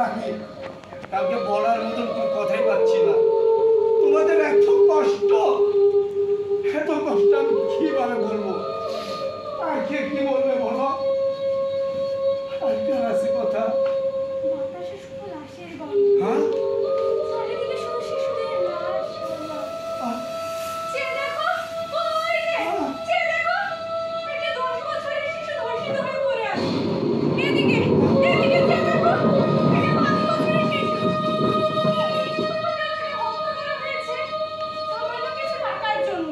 আমি কাউকে বলার মতন কোনো কথাই পাচ্ছি না। তোমাদের এত কষ্ট আমি কিভাবে বলবো? আর কে কি বলবে বলো? আর কার আছে কথা? বাতাসে শুধু লাশের গন্ধ। হ্যাঁ, চারিদিকে শুধু শিশুদের লাশ। চেয়ে দেখো, ওই যে, চেয়ে দেখো, একটা 10 বছরের শিশু ধর্ষিত হয়ে পড়ে আছে। এদিকে চেয়ে দেখো, একটা 5 বছরের শিশু। এই শিশুটাকে হত্যা করা হয়েছে সামান্য কিছু টাকার জন্য।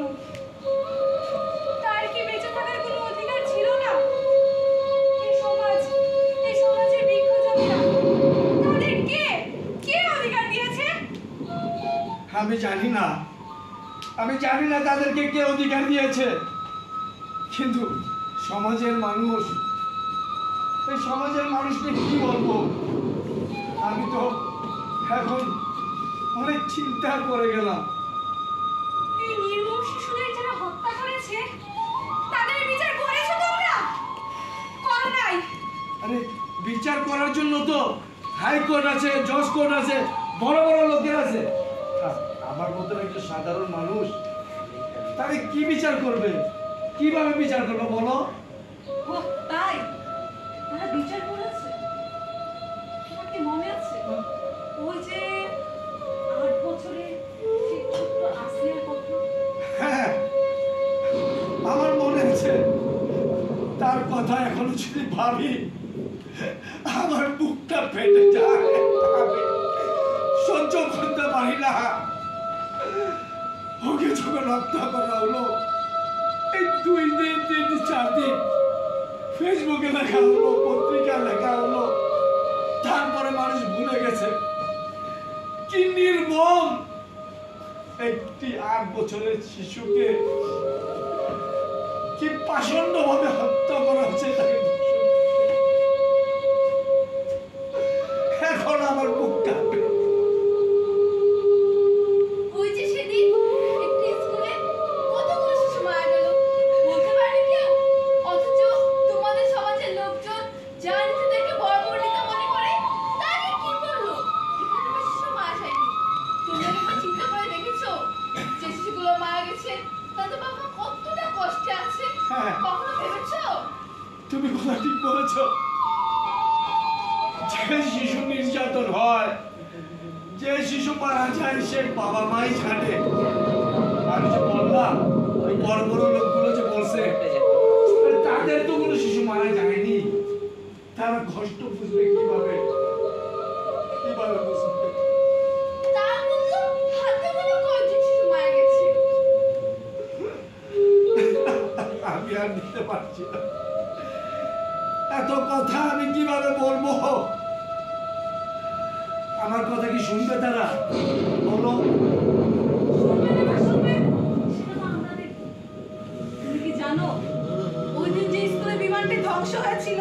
তার কি বেঁচে থাকার কোনো অধিকার ছিল না? এই সমাজের বৃক্ষজনীরা তাদের কে অধিকার দিয়েছে? আমি জানি না তাদেরকে কে অধিকার দিয়েছে, কিন্তু সমাজের মানুষ, এই সমাজের মানুষকে কি বলবো? আমি তো এখন অনেক চিন্তা করে গেলাম। এই নির্মম শিশুদের যারা হত্যা করেছে তাদের বিচার করেছো তোমরা? করো নাই। আরে বিচার করার জন্য তো হাইকোর্ট আছে, জজ কোর্ট আছে, বড় বড় লোকের আছে। আমার মতো একটা সাধারণ মানুষ তারে কি বিচার করবে? কিভাবে বিচার করবে বলো? ও তাই, তারা বিচার করেছে। তোমার কি মনে আছে ওই যে 8 বছরের সেই ছোট্ট আসলিয়ার কথা? হ্যাঁ, আমার মনে আছে। তার কথা এখনো যদি ভাবি আমার বুকটা ফেটে যায়। আমি সহ্য করতে পারি না। ওকে যখন হত্যা করা হলো, এই 2 দিন 3 দিন 4 দিন ফেসবুকে লেখা হলো, পত্রিকায় লেখা হলো, তারপরে মানুষ ভুলে গেছে। কি নির্মম একটি 8 বছরের শিশুকে কি পাষণ্ড ভাবে হত্যা করা হচ্ছে। এখন আমার বুক কাঁপে। ওই যে সেদিন একটি স্কুলে কতগুলো শিশু মারা গেল, বলতে পারে কেউ? অথচ তোমাদের সমাজের লোকজন যা নিজেদেরকে বড় পণ্ডিত মনে করে তারা কি করলো? এখানে বেশি শিশু মারা যায়নি। তোমরা কি চিন্তা করে দেখেছো যে শিশুগুলো মারা গেছে তাদের বাবা কতটা কষ্টে আছে? হ্যাঁ। কখনো ভেবেছো? তুমি কথা ঠিক বলেছ। যে শিশু নির্যাতন হয়, যে শিশু মারা যায়, সে বাবা মাই ছাড়ে। আমি যে বললাম ওই বড় বড় লোকগুলো যে বলছে তাদের তো কোনো শিশু মারা যায়নি। তারা কষ্ট বুঝবে কিভাবে বুঝবে? তার মূল্য হাতে গোনা কয়েকজন শিশু মারা গেছে। আমি আর নিতে পারছি না। এত কথা আমি কিভাবে বলবো? আমার কথা কি শুনবে তারা? বলো। তুমি কি জানো ওই দিন যে স্কুলের বিমানটি ধ্বংস হয়েছিল?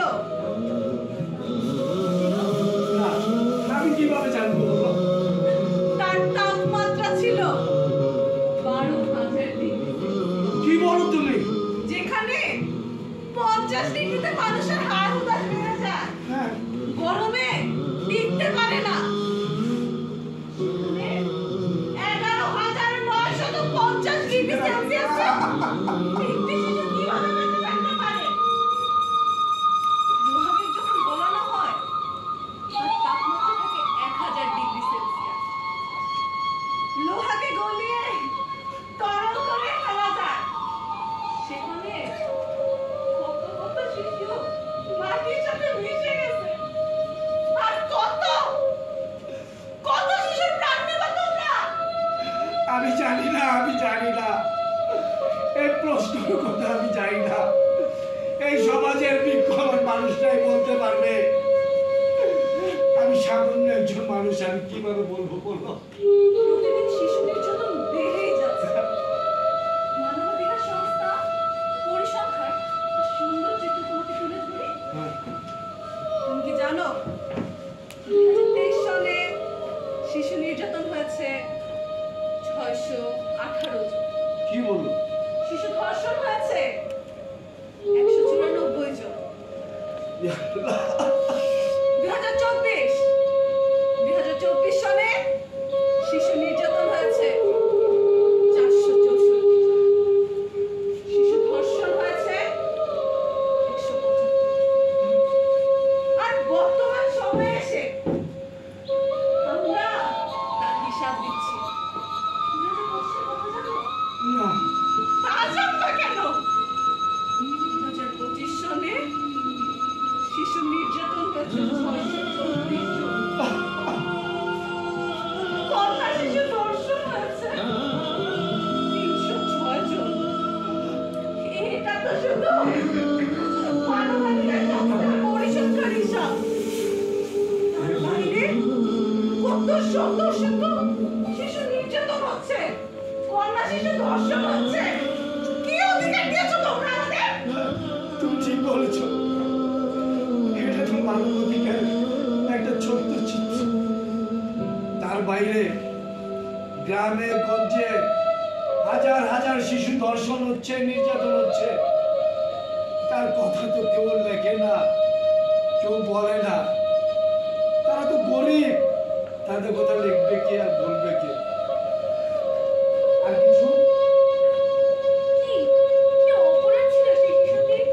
না, আমি কিভাবে জানবো? তার তাপমাত্রা ছিল 12,000 ডিগ্রি। কি বলো তুমি? যেখানে 50 ডিগ্রিতে মানুষের হাড় হুতাশ হয়ে যায়, হ্যাঁ, গরমে টিকতে পারে না। 11,950 ডিগ্রি সেলসিয়াসে একটি শিশু কিভাবে বেঁচে থাকতে পারে? লোহাকে যখন গলানো হয় তার তাপমাত্রা থাকে 1000 ডিগ্রি সেলসিয়াস। লোহাকে গলিয়ে তরল করে ফেলা যায়। সেখানে কত কত শিশু মাটির সাথে মিশে গেছে। আর কত কত শিশুর প্রাণ নেবে তোমরা? আমি জানি না। এই প্রশ্নের কথা আমি জানি না। এই সমাজের বিক্ষোভ মানুষটাই বলতে পারবে। আমি সামান্য একজন মানুষ, আমি কিভাবে বলবো বলো? প্রতিদিন শিশু নির্যাতন বেড়েই যাচ্ছে। মানবাধিকার সংস্থা পরিসংখ্যান সুন্দর চিত্র তোমাকে তুলে ধরি। তুমি কি জানো 2023 সালে শিশু নির্যাতন হয়েছে 618 জন। কি বলবো? শিশু ধর্ষণ হয়েছে 194 জন। 2024 সুন্দর সুন্দর শিশু নির্যাতন হচ্ছে, কন্যা শিশু ধর্ষণ হচ্ছে, কি অধিকার দিয়েছো তোমরা আমাদের? তুমি ঠিক বলেছো, এটা তো মানব অধিকার একটা ছোট্ট চিত্র। তার বাইরে গ্রামে গঞ্জে হাজার হাজার শিশু ধর্ষণ হচ্ছে, নির্যাতন হচ্ছে, তার কথা তো কেউ লেখে না, কেউ বলে না। তারা তো গরিব, তাদের কথা লিখবে কে আর বলবে কে? আর কিছু কি কি অপরাধ ছিল সেই শিশুটির?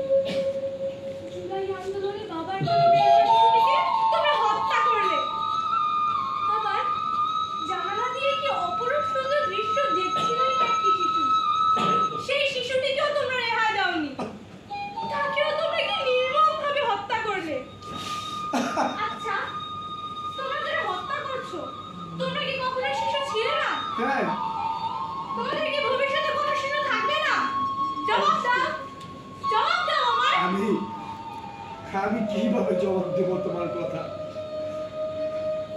জুলাই আন্দোলনে বাবার কোলে বের হওয়া শিশুটিকে তোমরা হত্যা করলে। আবার জানালা দিয়ে কি অপরূপ সুন্দর দৃশ্য দেখছিলেন একটি শিশু, সেই শিশুটিকেও তোমরা রেহাই দাওনি, তাকেও তোমরা কি নির্মমভাবে হত্যা করলে। আচ্ছা, তোমরা যারা হত্যা করছো, তোমরা কি কখনো শিশু ছিলে না? হ্যাঁ, তোমাদের কি ভবিষ্যতে কোনো শিশু থাকবে না? জবাব দাও, জবাব দাও আমার। আমি আমি কিভাবে জবাব দেব তোমার কথা?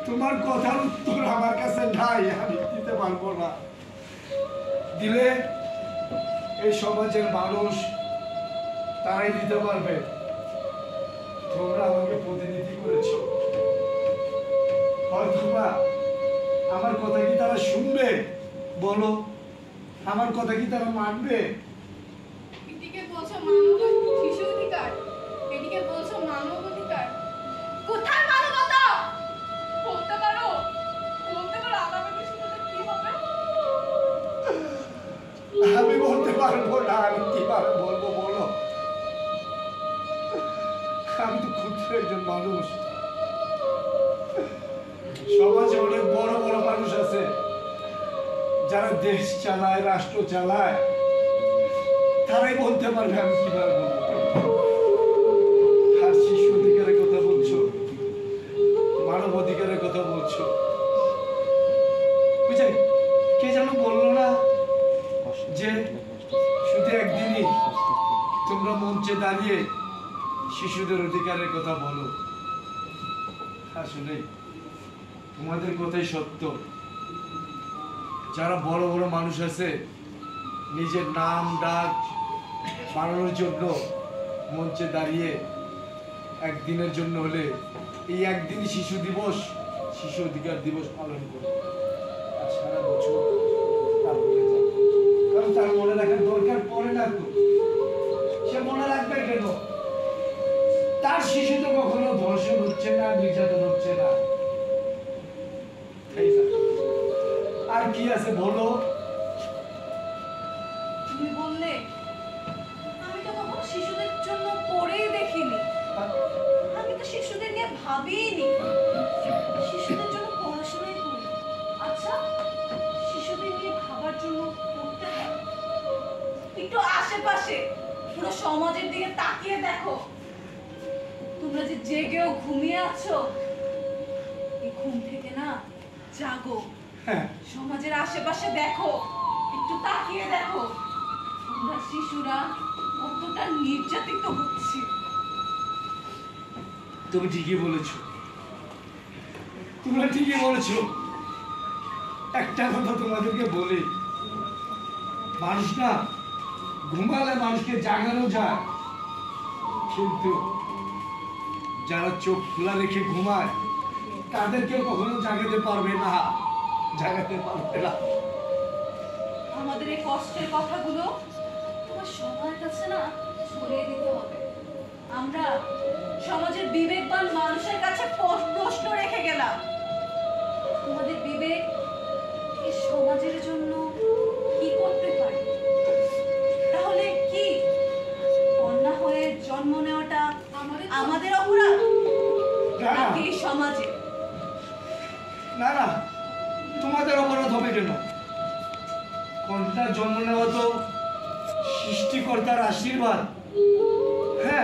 তোমার কথার উত্তর আমার কাছে নাই, আমি দিতে পারবো না। দিলে এই সমাজের মানুষ তারাই দিতে পারবে। তোমরা আমাকে প্রতিনিধি করেছো, হয়তোবা আমার কথা কি তারা শুনবে? বলো, আমার কথা কি তারা মানবে? এদিকে বলছো মানব শিশু অধিকার, এদিকে বলছো মানব অধিকার। কোথায় মানবতা? বলতে পারো, বলতে পারো আগামী শিশুদের কি হবে? আমি বলতে পারবো না, আমি কিভাবে বলবো বলো? আমি তো ক্ষুদ্র একজন মানুষ, সমাজে অনেক বড় বড় মানুষ আছে যারা দেশ চালায়, রাষ্ট্র চালায়, তারাই বলতে পারবে আমি কিভাবে বলবো। আর শিশু অধিকারের কথা বলছো, মানব অধিকারের কথা বলছো, বুঝে কে যেন বললো না যে শুধু একদিনই তোমরা মঞ্চে দাঁড়িয়ে শিশুদের অধিকারের কথা বলো। আসলে তোমাদের কথাই সত্য। যারা বড় বড় মানুষ আছে, নিজের নাম ডাক বাড়ানোর জন্য মঞ্চে দাঁড়িয়ে একদিনের জন্য হলে এই একদিনই শিশু দিবস, শিশু অধিকার দিবস পালন করে, আর সারা বছর তা ভুলে যায়। কারণ তার মনে রাখার দরকার পড়ে না তো। সে মনে রাখবে কেন? তার শিশু তো কখনো ধর্ষণ হচ্ছে না, নির্যাতন হচ্ছে না। আর কি আছে বলো? তুমি বললে আমি তো কখনো শিশুদের জন্য পড়েই দেখিনি, আমি তো শিশুদের নিয়ে ভাবিনি, শিশুদের জন্য পড়াশোনাই করি। আচ্ছা, শিশুদের নিয়ে ভাবার জন্য পড়তে হয়? একটু আশেপাশে পুরো সমাজের দিকে তাকিয়ে দেখো, তোমরা যে জেগেও ঘুমিয়ে আছো, এই ঘুম থেকে না জাগো। হ্যাঁ, সমাজের আশেপাশে দেখো, একটু তাকিয়ে দেখো, তোমরা শিশুরা কতটা নির্যাতিত হচ্ছে। তুমি ঠিকই বলেছো, তোমরা ঠিকই বলেছো। একটা কথা তোমাদেরকে বলি, মানুষ না ঘুমালে মানুষকে জাগানো যায়, কিন্তু যারা চোখ খোলা রেখে ঘুমায় তাদেরকেও কখনো জাগাতে পারবে না, জাগাতে পারবে না। আমাদের এই কষ্টের কথাগুলো তোমার সবার কাছে না ছড়িয়ে দিতে হবে। আমরা সমাজের বিবেকবান মানুষের কাছে প্রশ্ন রেখে গেলাম, তোমাদের বিবেক এই সমাজের জন্য কি করতে পারে? তাহলে কি কন্যা হয়ে জন্ম নেওয়াটা আমাদের অপরাধ নাকি এই সমাজে? না না, তোমাদের অপরাধ হবে কেন? কন্যার জন্ম নেওয়া তো সৃষ্টিকর্তার আশীর্বাদ। হ্যাঁ,